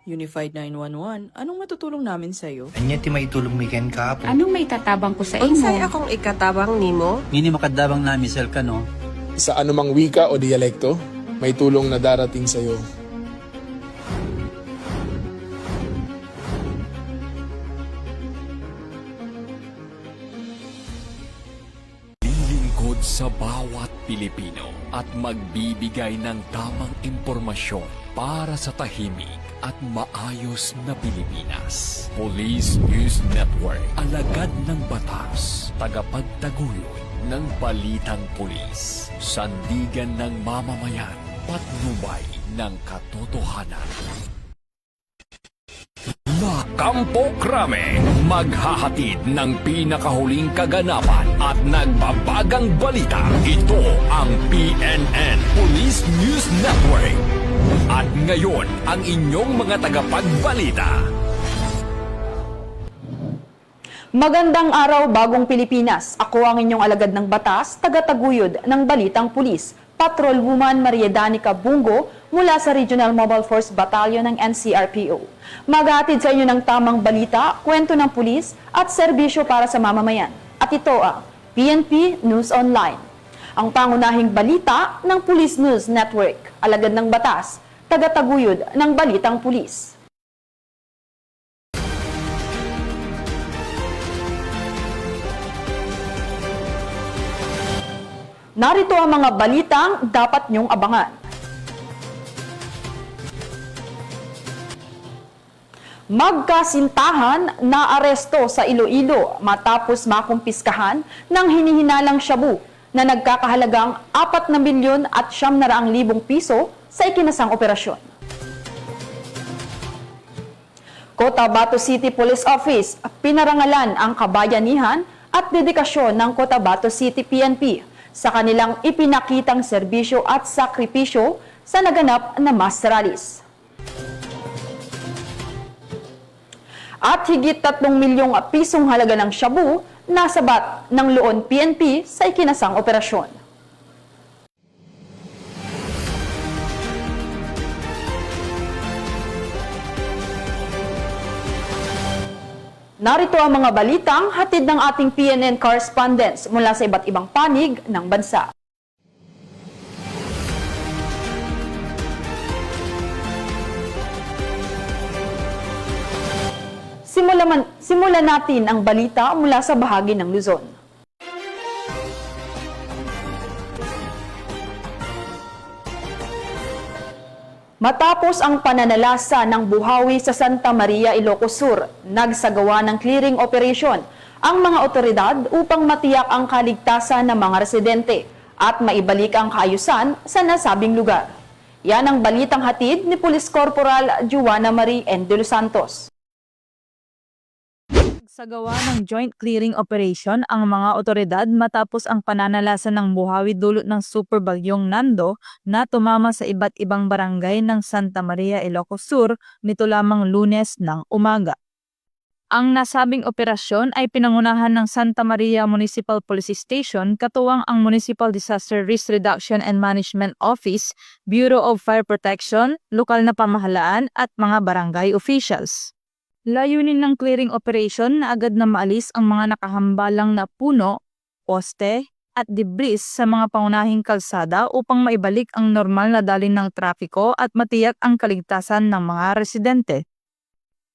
Unified 911, anong matutulong namin sa'yo? Anya ti maitulong mi ken kahapon. Anong may tatabang ko sa imo? Unsay akong ikatabang nimo? Ngini makadabang na misel ka no? Sa anumang wika o dialekto, may tulong na darating sa iyo. Lilingkod sa bawat Pilipino at magbibigay ng tamang impormasyon para sa tahimik at maayos na Pilipinas. Police News Network, alagad ng batas, tagapagtaguyod ng balitang pulis, sandigan ng mamamayan, patnubay ng katotohanan. La Campo Crame, maghahatid ng pinakahuling kaganapan at nagbabagang balita. Ito ang PNN Police News Network. At ngayon, ang inyong mga tagapagbalita. Magandang araw, Bagong Pilipinas. Ako ang inyong alagad ng batas, tagataguyod ng Balitang Pulis, Patrolwoman Maria Danica Bungo mula sa Regional Mobile Force Battalion ng NCRPO. Maghahatid sa inyo ng tamang balita, kwento ng pulis at serbisyo para sa mamamayan. At ito ang PNP News Online. Ang pangunahing balita ng Police News Network, alagad ng batas, tagataguyod ng Balitang Pulis. Narito ang mga balitang dapat niyong abangan. Magkasintahan na aresto sa Iloilo matapos makumpiskahan ng hinihinalang shabu na nagkakahalagang 4,900,000 piso sa ikinasang operasyon. Cotabato City Police Office, pinarangalan ang kabayanihan at dedikasyon ng Cotabato City PNP sa kanilang ipinakitang serbisyo at sakripisyo sa naganap na mass rallies. At higit 3,000,000 pisong halaga ng shabu nasabat ng Luon PNP sa ikinasang operasyon. Narito ang mga balitang hatid ng ating PNN correspondents mula sa iba't ibang panig ng bansa. Simulan natin ang balita mula sa bahagi ng Luzon. Matapos ang pananalasa ng buhawi sa Santa Maria, Ilocos Sur, nagsagawa ng clearing operation ang mga otoridad upang matiyak ang kaligtasan ng mga residente at maibalik ang kaayusan sa nasabing lugar. Yan ang balitang hatid ni Police Corporal Juana Marie N. de los Santos. Nagsagawa ng joint clearing operation ang mga otoridad matapos ang pananalasa ng buhawi dulot ng super bagyong Nando na tumama sa iba't ibang barangay ng Santa Maria, Ilocos Sur nito lamang Lunes ng umaga. Ang nasabing operasyon ay pinangunahan ng Santa Maria Municipal Police Station katuwang ang Municipal Disaster Risk Reduction and Management Office, Bureau of Fire Protection, lokal na pamahalaan at mga barangay officials. Layunin ng clearing operation na agad na maalis ang mga nakahambalang na puno, poste at debris sa mga pangunahing kalsada upang maibalik ang normal na daloy ng trapiko at matiyak ang kaligtasan ng mga residente.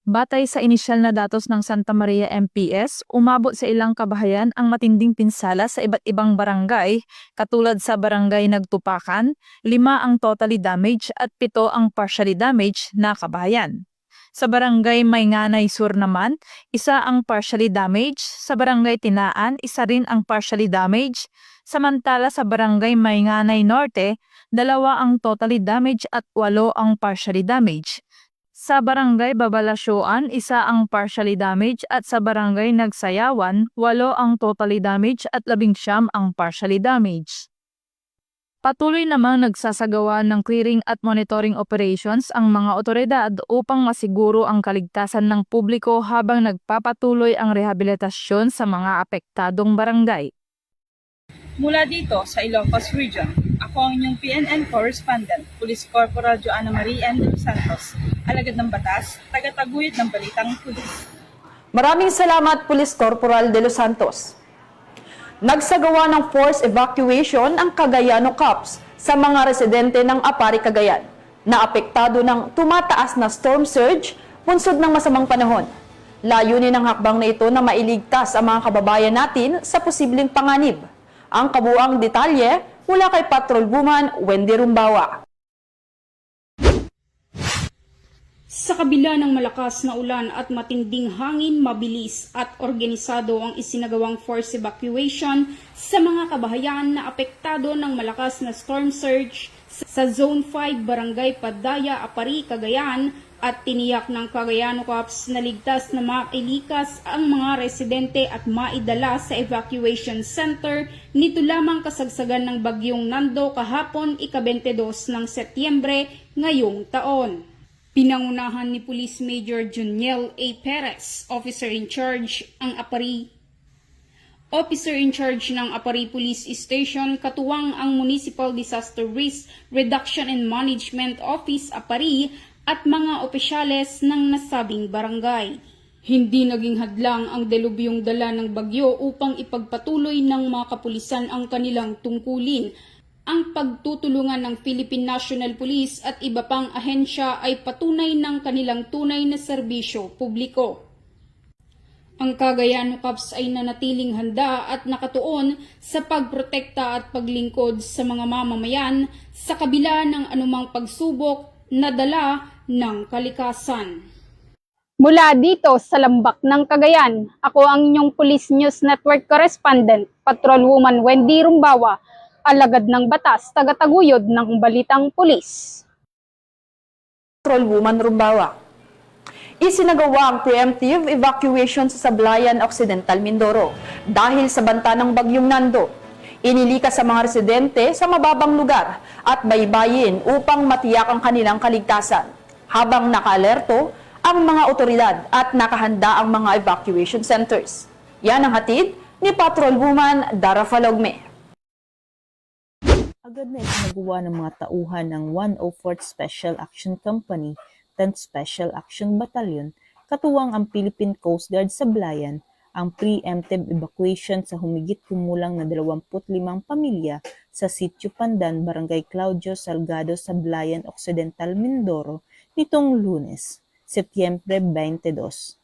Batay sa inisyal na datos ng Santa Maria MPS, umabot sa ilang kabahayan ang matinding pinsala sa iba't ibang barangay, katulad sa barangay Nagtupakan, 5 ang totally damaged at 7 ang partially damaged na kabahayan. Sa barangay Maynganay Sur naman, 1 ang partially damaged, sa barangay Tinaan, 1 rin ang partially damaged, samantala sa barangay Maynganay Norte, 2 ang totally damaged at 8 ang partially damaged. Sa barangay Babalasyoan, 1 ang partially damaged at sa barangay Nagsayawan, 8 ang totally damaged at 19 ang partially damaged. Patuloy namang nagsasagawa ng clearing at monitoring operations ang mga otoridad upang masiguro ang kaligtasan ng publiko habang nagpapatuloy ang rehabilitasyon sa mga apektadong barangay. Mula dito sa Ilocos Region, Ako ang inyong PNN correspondent, Police Corporal Joanna Marie N. Santos, alagad ng batas, tagataguyod ng balitang pulis. Maraming salamat, Police Corporal De Los Santos. Nagsagawa ng forced evacuation ang Cagayano Cops sa mga residente ng Apari, Cagayan na apektado ng tumataas na storm surge bunsod ng masamang panahon. Layunin ng hakbang na ito na mailigtas ang mga kababayan natin sa posibleng panganib. Ang kabuang detalye mula kay Patrolwoman Wendy Rumbawa. Sa kabila ng malakas na ulan at matinding hangin, mabilis at organisado ang isinagawang forced evacuation sa mga kabahayan na apektado ng malakas na storm surge sa Zone 5, Barangay Padaya, Apari, Cagayan at tiniyak ng Cagayano Cops na ligtas na mailikas ang mga residente at maidala sa evacuation center nito lamang kasagsagan ng bagyong Nando kahapon ika-22 ng Setyembre ngayong taon. Pinangunahan ni Police Major Juniel A. Perez, Officer in Charge ng Apari Police Station, katuwang ang Municipal Disaster Risk Reduction and Management Office Apari at mga opisyales ng nasabing barangay. Hindi naging hadlang ang delubyong dala ng bagyo upang ipagpatuloy ng mga kapulisan ang kanilang tungkulin. Ang pagtutulungan ng Philippine National Police at iba pang ahensya ay patunay ng kanilang tunay na serbisyo publiko. Ang Cagayano Cops ay nanatiling handa at nakatuon sa pagprotekta at paglingkod sa mga mamamayan sa kabila ng anumang pagsubok na dala ng kalikasan. Mula dito sa Lambak ng Cagayan, ako ang inyong Police News Network Correspondent, Patrolwoman Wendy Rumbawa, alagad ng batas, tagataguyod ng balitang pulis. Patrolwoman Rumbawa. Isinagawa ang preemptive evacuation sa Sablayan Occidental, Mindoro dahil sa banta ng bagyong Nando. Inilikas sa mga residente sa mababang lugar at baybayin upang matiyak ang kanilang kaligtasan, habang naka-alerto ang mga otoridad at nakahanda ang mga evacuation centers. Yan ang hatid ni Patrolwoman Dara Falogme. Agad na isinagawa ng mga tauhan ng 104th Special Action Company, 10th Special Action Battalion, katuwang ang Philippine Coast Guard sa Sablayan, ang preemptive evacuation sa humigit kumulang na 25 pamilya sa Sitio Pandan, Barangay Claudio Salgado, Sablayan Occidental, Mindoro, nitong Lunes, Setyembre 22.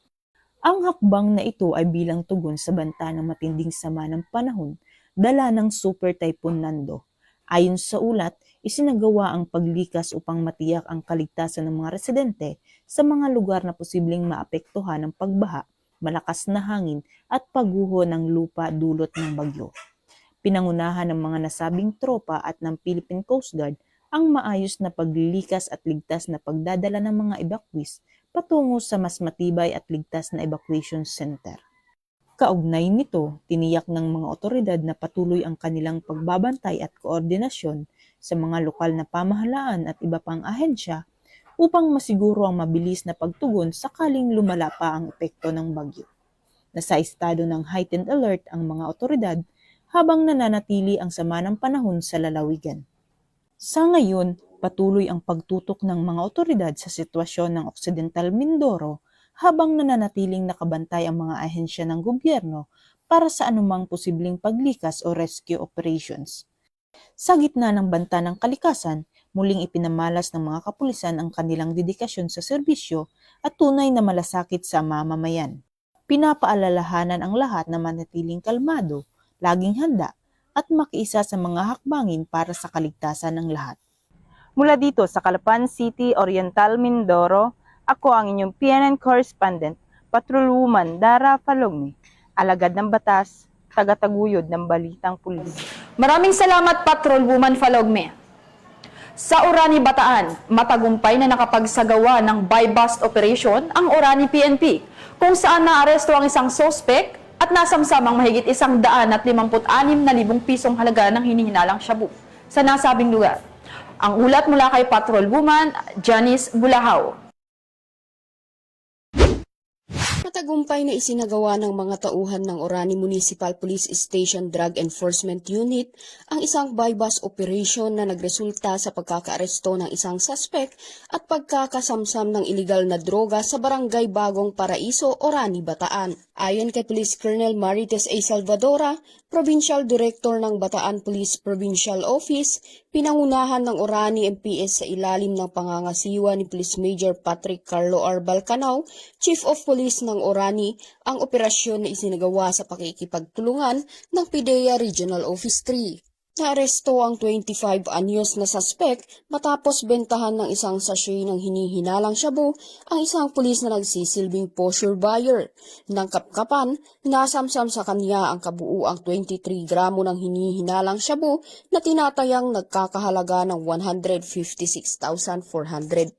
Ang hakbang na ito ay bilang tugon sa banta ng matinding sama ng panahon, dala ng Super Typhoon Nando. Ayon sa ulat, isinagawa ang paglikas upang matiyak ang kaligtasan ng mga residente sa mga lugar na posibleng maapektuhan ng pagbaha, malakas na hangin at pagguho ng lupa dulot ng bagyo. Pinangunahan ng mga nasabing tropa at ng Philippine Coast Guard ang maayos na paglilikas at ligtas na pagdadala ng mga evacuees patungo sa mas matibay at ligtas na evacuation center. Kaugnay nito, tiniyak ng mga otoridad na patuloy ang kanilang pagbabantay at koordinasyon sa mga lokal na pamahalaan at iba pang ahensya upang masiguro ang mabilis na pagtugon sakaling lumala pa ang epekto ng bagyo. Nasa estado ng heightened alert ang mga otoridad habang nananatili ang sama ng panahon sa lalawigan. Sa ngayon, patuloy ang pagtutok ng mga otoridad sa sitwasyon ng Occidental Mindoro habang nananatiling nakabantay ang mga ahensya ng gobyerno para sa anumang posibleng paglikas o rescue operations. Sa gitna ng banta ng kalikasan, muling ipinamalas ng mga kapulisan ang kanilang dedikasyon sa serbisyo at tunay na malasakit sa mamamayan. Pinapaalalahanan ang lahat na manatiling kalmado, laging handa, at makiisa sa mga hakbangin para sa kaligtasan ng lahat. Mula dito sa Calapan City, Oriental, Mindoro, ako ang inyong PNN correspondent, Patrolwoman Dara Falogme, alagad ng batas, tagataguyod ng balitang pulis. Maraming salamat, Patrolwoman Falogme. Sa Orani, Bataan, matagumpay na nakapagsagawa ng buy-bust operation ang Orani PNP, kung saan naaresto ang isang sospek at nasamsamang mahigit 156,000 pisong halaga ng hinihinalang shabu sa nasabing lugar. Ang ulat mula kay Patrolwoman Janice Bulahaw. Matagumpay na isinagawa ng mga tauhan ng Orani Municipal Police Station Drug Enforcement Unit ang isang bypass operation na nagresulta sa pagkakaaresto ng isang suspect at pagkakasamsam ng iligal na droga sa Barangay Bagong Paraiso, Orani, Bataan. Ayon kay Police Colonel Marites A. Salvadora, Provincial Director ng Bataan Police Provincial Office, pinangunahan ng Orani MPS sa ilalim ng pangangasiwa ni Police Major Patrick Carlo R. Balcanao, Chief of Police ng Orani, ang operasyon na isinagawa sa pakikipagtulungan ng PIDEA Regional Office 3. Naaresto ang 25 anyos na suspect matapos bentahan ng isang sachet ng hinihinalang shabu ang isang pulis na nagsisilbing posture buyer. Nang kapkapan, nasamsam sa kanya ang kabuuang 23 gramo ng hinihinalang shabu na tinatayang nagkakahalaga ng 156,400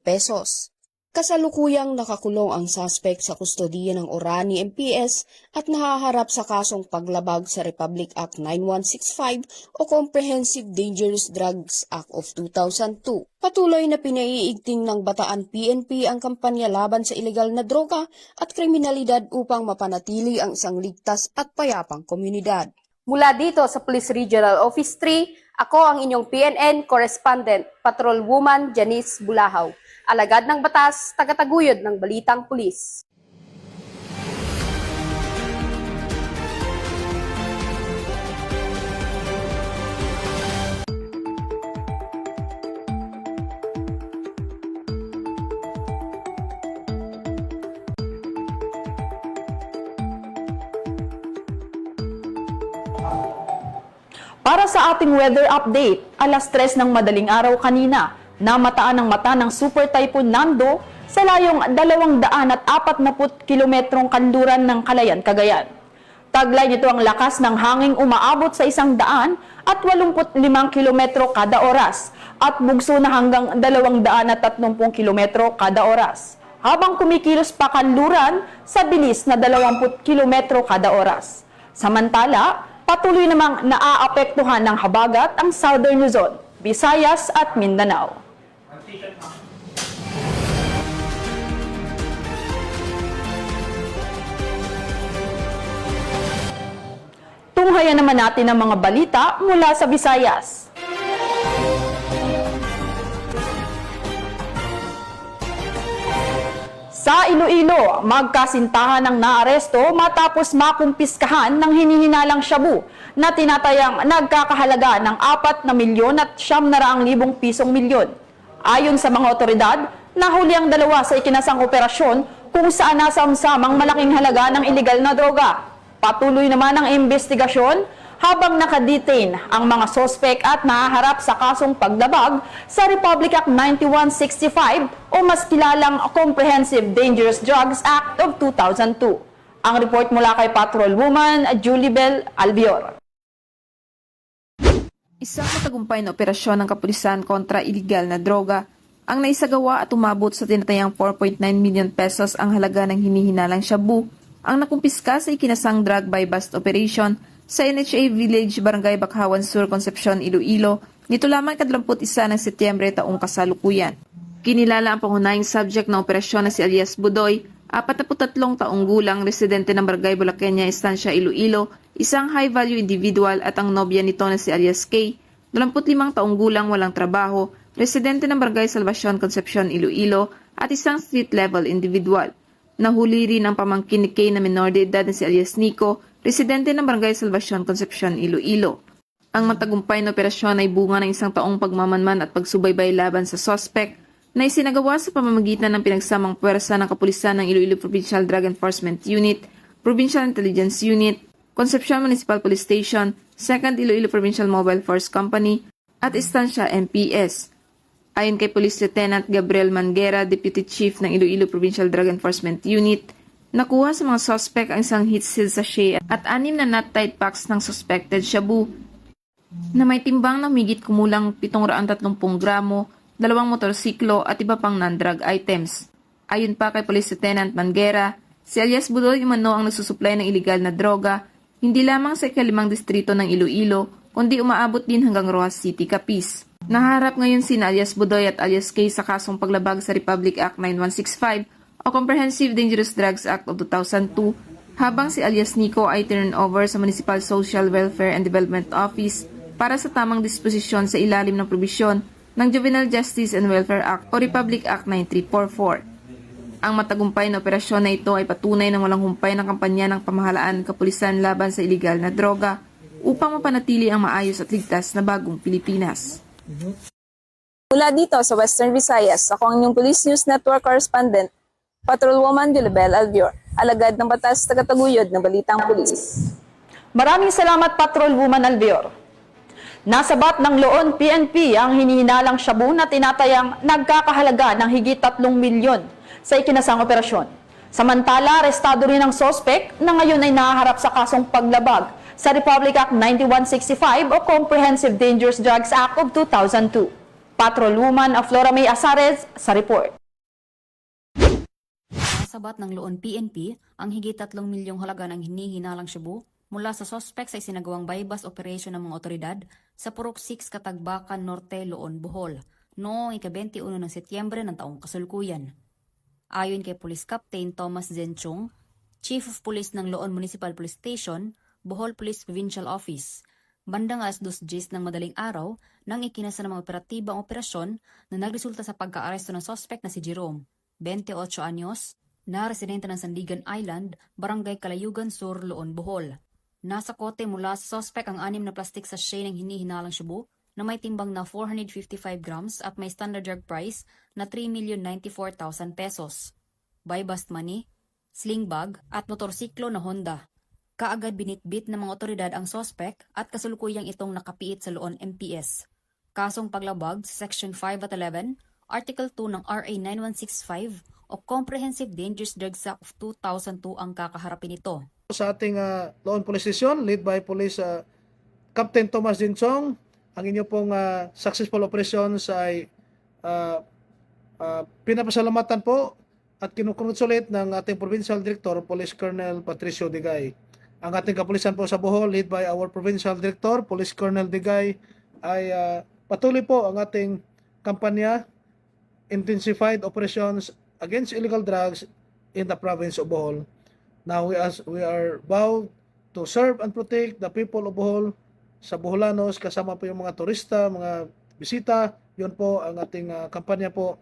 pesos. Kasalukuyang nakakulong ang suspect sa kustodiya ng Orani MPS at nahaharap sa kasong paglabag sa Republic Act 9165 o Comprehensive Dangerous Drugs Act of 2002. Patuloy na pinaiigting ng Bataan PNP ang kampanya laban sa ilegal na droga at kriminalidad upang mapanatili ang isang ligtas at payapang komunidad. Mula dito sa Police Regional Office 3, ako ang inyong PNN Correspondent, Patrolwoman Janice Bulahaw. Alagad ng batas, tagataguyod ng balitang pulis. Para sa ating weather update, alas 3 ng madaling araw kanina, namataan ang mata ng Super Typhoon Nando sa layong 240 kilometrong kanluran ng Calayan, Cagayan. Taglay nito ang lakas ng hanging umaabot sa 185 kilometro kada oras at bugso na hanggang 230 kilometro kada oras, habang kumikilos pa kanluran sa bilis na 20 kilometro kada oras. Samantala, patuloy namang naaapektuhan ng habagat ang Southern Luzon, Visayas at Mindanao. Tunghayan naman natin ang mga balita mula sa Visayas. Sa Iloilo, magkasintahan ng naaresto matapos makumpiskahan ng hinihinalang shabu na tinatayang nagkakahalaga ng 4,900,000 pisong milyon. Ayon sa mga otoridad, nahuli ang dalawa sa ikinasang operasyon kung saan nasamsamang malaking halaga ng iligal na droga. Patuloy naman ang investigasyon habang nakadetain ang mga sospek at nahaharap sa kasong paglabag sa Republic Act 9165 o mas kilalang Comprehensive Dangerous Drugs Act of 2002. Ang report mula kay Patrolwoman Julie Bell Albior. Isang matagumpay na operasyon ng kapulisan kontra iligal na droga ang naisagawa at umabot sa tinatayang 4.9 million pesos ang halaga ng hinihinalang shabu ang nakumpiska sa ikinasang drug buy-bust operation sa NHA Village, Barangay Bakhawan Sur, Concepcion, Iloilo, nito lamang 21 ng Setyembre taong kasalukuyan. Kinilala ang pangunahing subject ng operasyon na si alias Budoy, 43 taong gulang, residente ng Barangay Bulaqueña, Estancia, Iloilo, isang high-value individual at ang nobya nito na si alias K, 25 taong gulang, walang trabaho, residente ng Barangay Salvacion, Concepcion, Iloilo, at isang street-level individual. Nahuli rin ang pamangkin ni K na menor de edad na si alias Nico, residente ng Barangay Salvacion, Concepcion, Iloilo. Ang matagumpay na operasyon ay bunga ng isang taong pagmamanman at pagsubaybay laban sa suspect na isinagawa sa pamamagitan ng pinagsamang puwersa ng kapulisan ng Iloilo Provincial Drug Enforcement Unit, Provincial Intelligence Unit, Concepcion Municipal Police Station, 2nd Iloilo Provincial Mobile Force Company, at Estancia MPS. Ayon kay Police Lieutenant Gabriel Manguera, Deputy Chief ng Iloilo Provincial Drug Enforcement Unit, nakuha sa mga suspect ang isang heat seal sachet at 6 na nut tight packs ng suspected shabu na may timbang na humigit kumulang 730 gramo, 2 motorsiklo at iba pang non-drug items. Ayon pa kay Police Lieutenant Manguera, si alias Budoy umano ang nagsusupply ng iligal na droga hindi lamang sa ika-5 distrito ng Iloilo, kundi umaabot din hanggang Rojas City, Capiz. Naharap ngayon sina alias Budoy at alias K sa kasong paglabag sa Republic Act 9165 o Comprehensive Dangerous Drugs Act of 2002, habang si alias Nico ay turnover sa Municipal Social Welfare and Development Office para sa tamang disposisyon sa ilalim ng probisyon ng Juvenile Justice and Welfare Act o Republic Act 9344. Ang matagumpay na operasyon na ito ay patunay ng walang humpay ng kampanya ng pamahalaan kapulisan laban sa iligal na droga upang mapanatili ang maayos at ligtas na bagong Pilipinas. Mula dito sa Western Visayas, ako ang inyong Police News Network correspondent, Patrolwoman Dilibel Albior, alagad ng batas tagataguyod ng Balitang Pulis. Maraming salamat, Patrolwoman Albior. Nasabat ng Loon PNP ang hinihinalang shabu na tinatayang nagkakahalaga ng higit 3 milyon sa ikinasang operasyon. Samantala, arestado rin ang sospek na ngayon ay nahaharap sa kasong paglabag sa Republic Act 9165 o Comprehensive Dangerous Drugs Act of 2002. Patrolwoman Flora May Asares sa report. Nasabat ng Loon PNP ang higit 3 milyong halaga ng hinihinalang shabu mula sa sospek sa isinagawang bypass operation ng mga otoridad sa Purok 6 Katagbakan Norte, Loon, Bohol noong ika-21 ng Setyembre ng taong kasalukuyan. Ayon kay Police Captain Thomas Zenchong, Chief of Police ng Loon Municipal Police Station, Bohol Police Provincial Office, bandang alas 2:10 ng madaling araw nang ikinasa ng mga operatibang operasyon na nagresulta sa pagka-aresto ng sospek na si Jerome, 28 anyos, na residente ng Sandigan Island, Barangay Kalayugan Sur, Loon, Bohol. Nasa kote mula sa sospek ang 6 na plastic sachet ng hinihinalang shabu na may timbang na 455 grams at may standard drug price na 3,094,000 pesos. Buy-bust money, sling bag at motorsiklo na Honda. Kaagad binitbit ng mga otoridad ang sospek at kasulukuyang itong nakapiit sa Loon MPS. Kasong paglabag sa Section 5 at 11, Article 2 ng RA 9165 o Comprehensive Dangerous Drugs Act of 2002 ang kakaharapin ito. Sa ating Loon Police Station, led by Police Captain Thomas Dinsong, ang inyo pong successful operations ay pinapasalamatan po at kinukongratulate ng ating Provincial Director, Police Colonel Patricio Digay. Ang ating kapulisan po sa Bohol, led by our Provincial Director, Police Colonel Digay, ay patuloy po ang ating kampanya, intensified operations against illegal drugs in the province of Bohol. Now we are vowed to serve and protect the people of Bohol, sa Boholanos, kasama po yung mga turista, mga bisita. Yun po ang ating kampanya po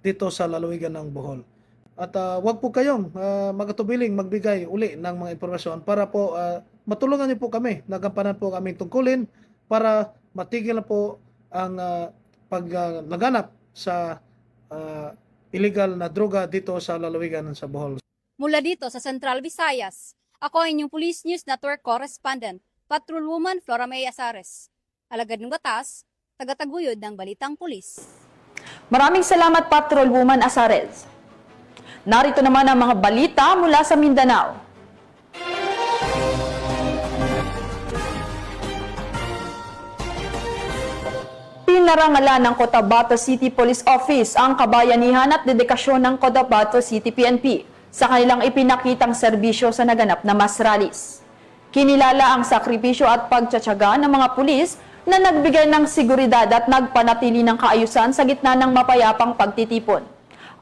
dito sa lalawigan ng Bohol. At wag po kayong magatubiling magbigay uli ng mga impormasyon para po matulungan niyo po kami, nagampanan po kaming tungkulin para matigil na po ang paglaganap sa illegal na droga dito sa lalawigan sa Bohol. Mula dito sa Central Visayas, ako ang inyong Police News Network correspondent, Patrolwoman Flora May Asares. Alagad ng batas, tagataguyod ng Balitang Pulis. Maraming salamat, Patrolwoman Asares. Narito naman ang mga balita mula sa Mindanao. Pinarangalan ng Cotabato City Police Office ang kabayanihan at dedikasyon ng Cotabato City PNP sa kanilang ipinakitang serbisyo sa naganap na mass rallies. Kinilala ang sakripisyo at pagtsatsaga ng mga pulis na nagbigay ng seguridad at nagpanatili ng kaayusan sa gitna ng mapayapang pagtitipon.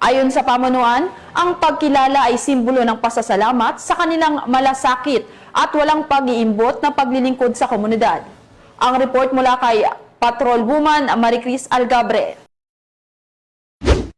Ayon sa pamunuan, ang pagkilala ay simbolo ng pasasalamat sa kanilang malasakit at walang pag-iimbot na paglilingkod sa komunidad. Ang report mula kay Patrolwoman Maricris Algabre.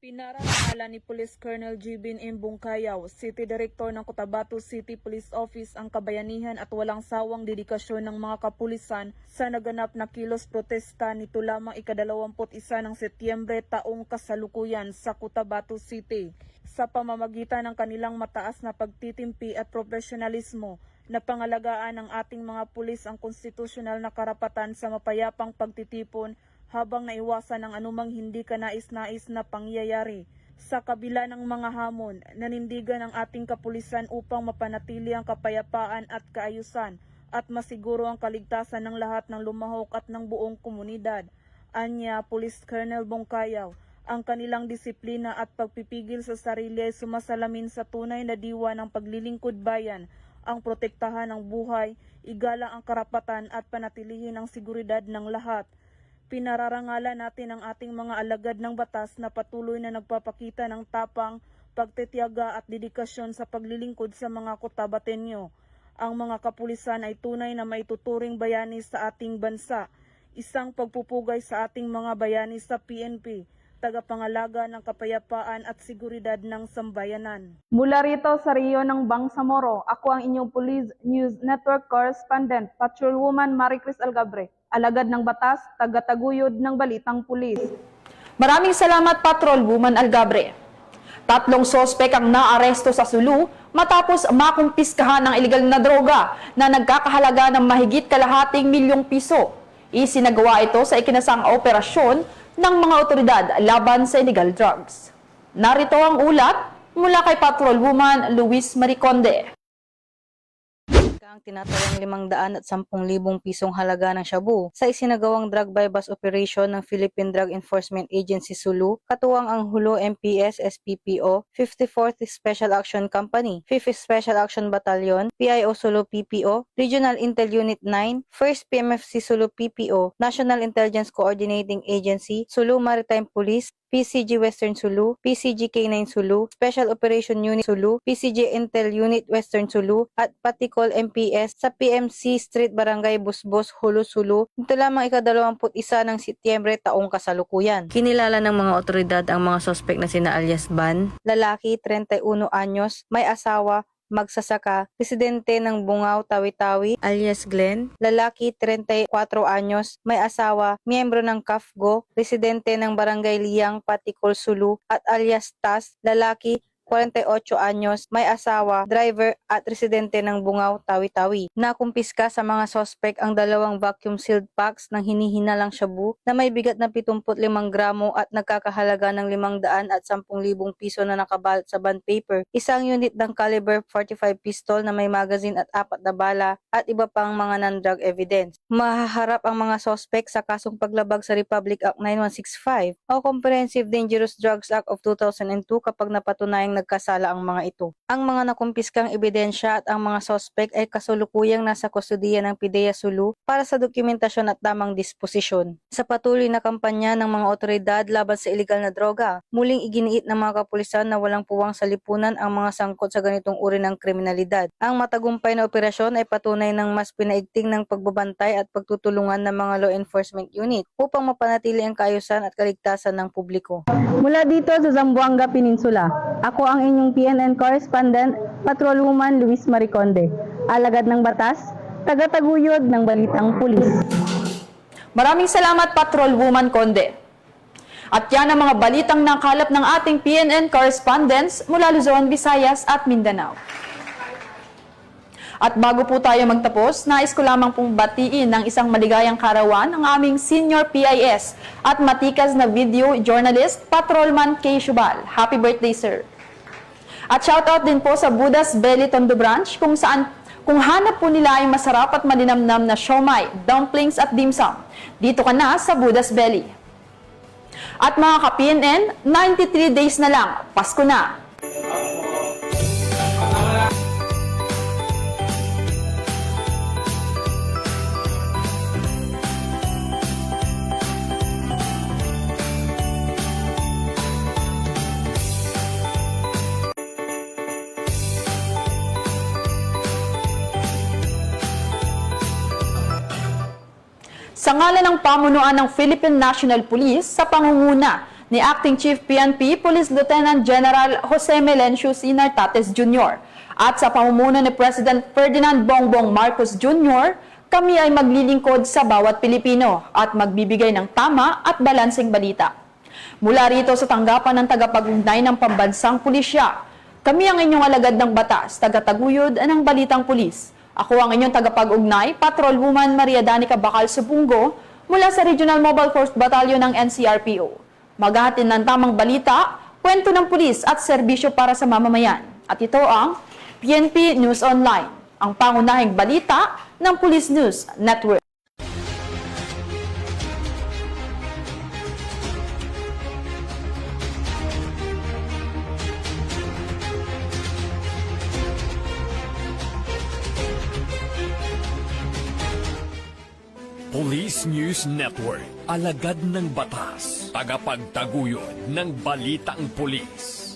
Pinarangalan ni Police Colonel Jibin M. Bungkayaw, City Director ng Cotabato City Police Office, ang kabayanihan at walang sawang dedikasyon ng mga kapulisan sa naganap na kilos protesta nito lamang ika-21 ng Setyembre taong kasalukuyan sa Cotabato City. Sa pamamagitan ng kanilang mataas na pagtitimpi at profesionalismo na pangalagaan ng ating mga pulis ang konstitusyonal na karapatan sa mapayapang pagtitipon habang naiwasan ang anumang hindi kanais-nais na pangyayari. Sa kabila ng mga hamon, nanindigan ang ating kapulisan upang mapanatili ang kapayapaan at kaayusan at masiguro ang kaligtasan ng lahat ng lumahok at ng buong komunidad. Anya, Police Colonel Bungkayaw, ang kanilang disiplina at pagpipigil sa sarili ay sumasalamin sa tunay na diwa ng paglilingkod bayan, ang protektahan ng buhay, igalang ang karapatan at panatilihin ang seguridad ng lahat. Pinararangalan natin ang ating mga alagad ng batas na patuloy na nagpapakita ng tapang, pagtitiyaga at dedikasyon sa paglilingkod sa mga Cotabateño. Ang mga kapulisan ay tunay na maituturing bayani sa ating bansa, isang pagpupugay sa ating mga bayani sa PNP, tagapangalaga ng kapayapaan at seguridad ng sambayanan. Mula rito sa Rio ng Bangsamoro, ako ang inyong Police News Network Correspondent, Patrolwoman Maricris Algabre, alagad ng batas, tagataguyod ng balitang pulis. Maraming salamat, Patrolwoman Algabre. 3 sospek ang naaresto sa Sulu matapos makumpiskahan ng ilegal na droga na nagkakahalaga ng mahigit kalahating milyong piso. Isinagawa ito sa ikinasang operasyon ng mga otoridad laban sa illegal drugs. Narito ang ulat mula kay Patrolwoman Luis Mariconde. Ang tinatayang 510,000 pisong halaga ng shabu sa isinagawang drug bypass operation ng Philippine Drug Enforcement Agency Sulu, katuwang ang Hulo MPS SPPO, 54th Special Action Company, 5th Special Action Battalion, PIO Sulu PPO, Regional Intel Unit 9, 1st PMFC Sulu PPO, National Intelligence Coordinating Agency, Sulu Maritime Police, PCG Western Sulu, PCG K9 Sulu, Special Operation Unit Sulu, PCG Intel Unit Western Sulu, at Patikol MPS sa PMC Street Barangay Busbos, Hulo Sulu, ito lamang ika-21 ng Setyembre taong kasalukuyan. Kinilala ng mga otoridad ang mga sospek na sina alias Ban, lalaki, 31 anyos, may asawa, magsasaka, residente ng Bungaw, Tawi-Tawi, alias Glenn, lalaki 34 anyos, may asawa, miyembro ng KAFGO, residente ng Barangay Liyang, Patikol, Sulu, at alias Tas, lalaki 48 anyos, may asawa, driver at residente ng Bungaw, Tawi-Tawi. Nakumpiska sa mga sospek ang 2 vacuum-sealed packs ng hinihinalang shabu na may bigat na 75 gramo at nagkakahalaga ng 510,000 piso na nakabalot sa bond paper, isang unit ng caliber 45 pistol na may magazine at 4 na bala at iba pang mga non-drug evidence. Mahaharap ang mga sospek sa kasong paglabag sa Republic Act 9165 o Comprehensive Dangerous Drugs Act of 2002 kapag napatunayang nagkasala ang mga ito. Ang mga nakumpiskang ebidensya at ang mga sospek ay kasulukuyang nasa kustudiya ng PIDEA Sulu para sa dokumentasyon at tamang disposisyon. Sa patuloy na kampanya ng mga otoridad laban sa iligal na droga, muling iginiit ng mga kapulisan na walang puwang sa lipunan ang mga sangkot sa ganitong uri ng kriminalidad. Ang matagumpay na operasyon ay patunay ng mas pinaigting ng pagbabantay at pagtutulungan ng mga law enforcement unit upang mapanatili ang kaayusan at kaligtasan ng publiko. Mula dito sa Zamboanga Peninsula, ako ang inyong PNN Correspondent, Patrolwoman Luis Mariconde, alagad ng batas, tagataguyod ng balitang pulis. Maraming salamat, Patrolwoman Conde. At yan ang mga balitang nakalap ng ating PNN correspondents mula Luzon, Visayas at Mindanao. At bago po tayo magtapos, nais ko lamang pong batiin ng isang maligayang karawan ng aming senior PIS at matikas na video journalist, Patrolman K. Shubal. Happy birthday, sir! At shoutout din po sa Budas Belly Tondo Branch kung hanap po nila ay masarap at malinamnam na siomai, dumplings at dimsum. Dito ka na sa Budas Belly. At mga ka-PNN, 93 days na lang, Pasko na! Sa ngalan ng pamunuan ng Philippine National Police sa pangunguna ni Acting Chief PNP Police Lieutenant General Jose Melencio C. Nartates Jr. at sa pamumuno ni President Ferdinand Bongbong Marcos Jr., kami ay maglilingkod sa bawat Pilipino at magbibigay ng tama at balanseng balita. Mula rito sa tanggapan ng tagapag-ugnay ng pambansang pulisya, kami ang inyong alagad ng batas, tagataguyod ng balitang pulis. Ako ang inyong tagapag-ugnay, Patrolwoman Maria Danica Bacal Subungo, mula sa Regional Mobile Force Battalion ng NCRPO. Maghahatid ng tamang balita, kwento ng pulis at serbisyo para sa mamamayan. At ito ang PNP News Online, ang pangunahing balita ng Police News Network. Police News Network, alagad ng batas, tagapagtaguyod ng balitang pulis.